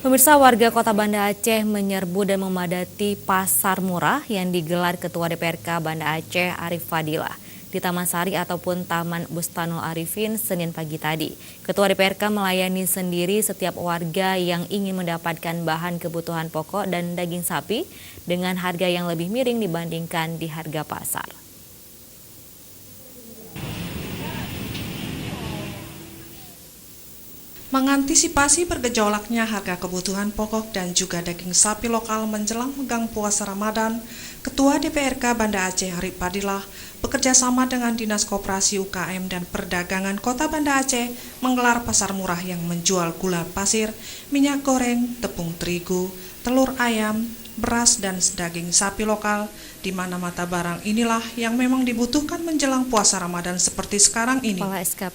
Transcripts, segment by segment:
Pemirsa, warga Kota Banda Aceh menyerbu dan memadati pasar murah yang digelar Ketua DPRK Banda Aceh Arif Fadilah di Taman Sari ataupun Taman Bustanul Arifin Senin pagi tadi. Ketua DPRK melayani sendiri setiap warga yang ingin mendapatkan bahan kebutuhan pokok dan daging sapi dengan harga yang lebih miring dibandingkan di harga pasar. Mengantisipasi bergejolaknya harga kebutuhan pokok dan juga daging sapi lokal menjelang megang puasa Ramadan, Ketua DPRK Banda Aceh Arif Fadilah bekerjasama dengan Dinas Koperasi UKM dan Perdagangan Kota Banda Aceh menggelar pasar murah yang menjual gula pasir, minyak goreng, tepung terigu, telur ayam, beras dan daging sapi lokal, di mana mata barang inilah yang memang dibutuhkan menjelang puasa Ramadan seperti sekarang ini.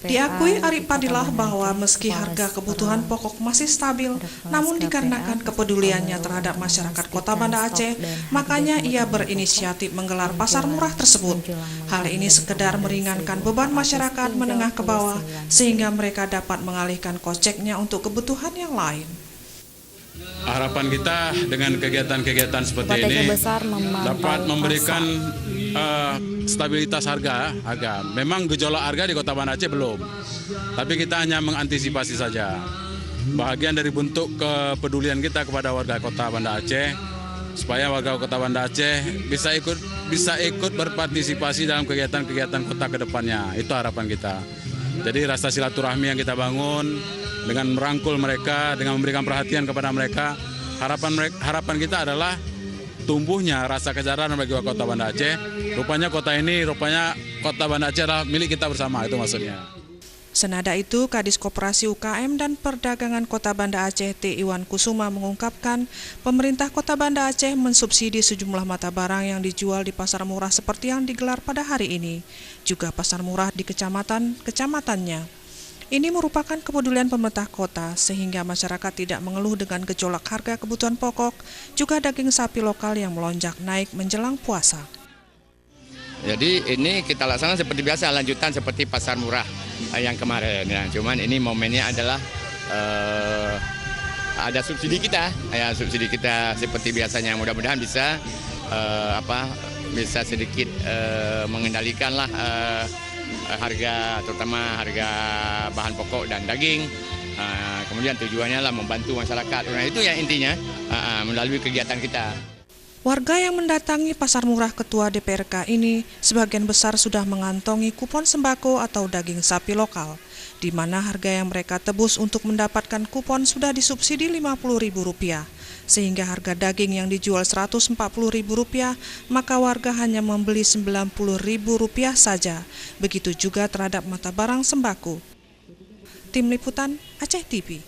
Diakui Arif Fadilah bahwa meski harga kebutuhan pokok masih stabil, namun dikarenakan kepeduliannya terhadap masyarakat Kota Banda Aceh, makanya ia berinisiatif menggelar pasar murah tersebut. Hal ini sekedar meringankan beban masyarakat menengah ke bawah, sehingga mereka dapat mengalihkan koceknya untuk kebutuhan yang lain. Harapan kita dengan kegiatan-kegiatan seperti ini dapat memberikan stabilitas harga. Memang gejolak harga di Kota Banda Aceh belum, tapi kita hanya mengantisipasi saja. Bahagian dari bentuk kepedulian kita kepada warga Kota Banda Aceh, supaya warga Kota Banda Aceh bisa ikut berpartisipasi dalam kegiatan-kegiatan kota ke depannya. Itu harapan kita. Jadi rasa silaturahmi yang kita bangun dengan merangkul mereka, dengan memberikan perhatian kepada mereka, harapan kita adalah tumbuhnya rasa kesadaran bagi Kota Banda Aceh. Rupanya Kota Banda Aceh adalah milik kita bersama, itu maksudnya. Senada itu, Kadis Koperasi UKM dan Perdagangan Kota Banda Aceh T. Iwan Kusuma mengungkapkan, pemerintah Kota Banda Aceh mensubsidi sejumlah mata barang yang dijual di pasar murah seperti yang digelar pada hari ini, juga pasar murah di kecamatannya. Ini merupakan kepedulian pemerintah kota sehingga masyarakat tidak mengeluh dengan gejolak harga kebutuhan pokok, juga daging sapi lokal yang melonjak naik menjelang puasa. Jadi ini kita laksanakan seperti biasa, lanjutan seperti pasar murah yang kemarin. Ya. Cuman ini momennya adalah ada subsidi kita, subsidi kita seperti biasanya. Mudah-mudahan bisa bisa sedikit mengendalikan lah harga, terutama harga bahan pokok dan daging. Kemudian tujuannya lah membantu masyarakat. Nah itu yang intinya melalui kegiatan kita. Warga yang mendatangi pasar murah Ketua DPRK ini sebagian besar sudah mengantongi kupon sembako atau daging sapi lokal, di mana harga yang mereka tebus untuk mendapatkan kupon sudah disubsidi Rp50.000, sehingga harga daging yang dijual Rp140.000, maka warga hanya membeli Rp90.000 saja. Begitu juga terhadap mata barang sembako. Tim Liputan Aceh TV.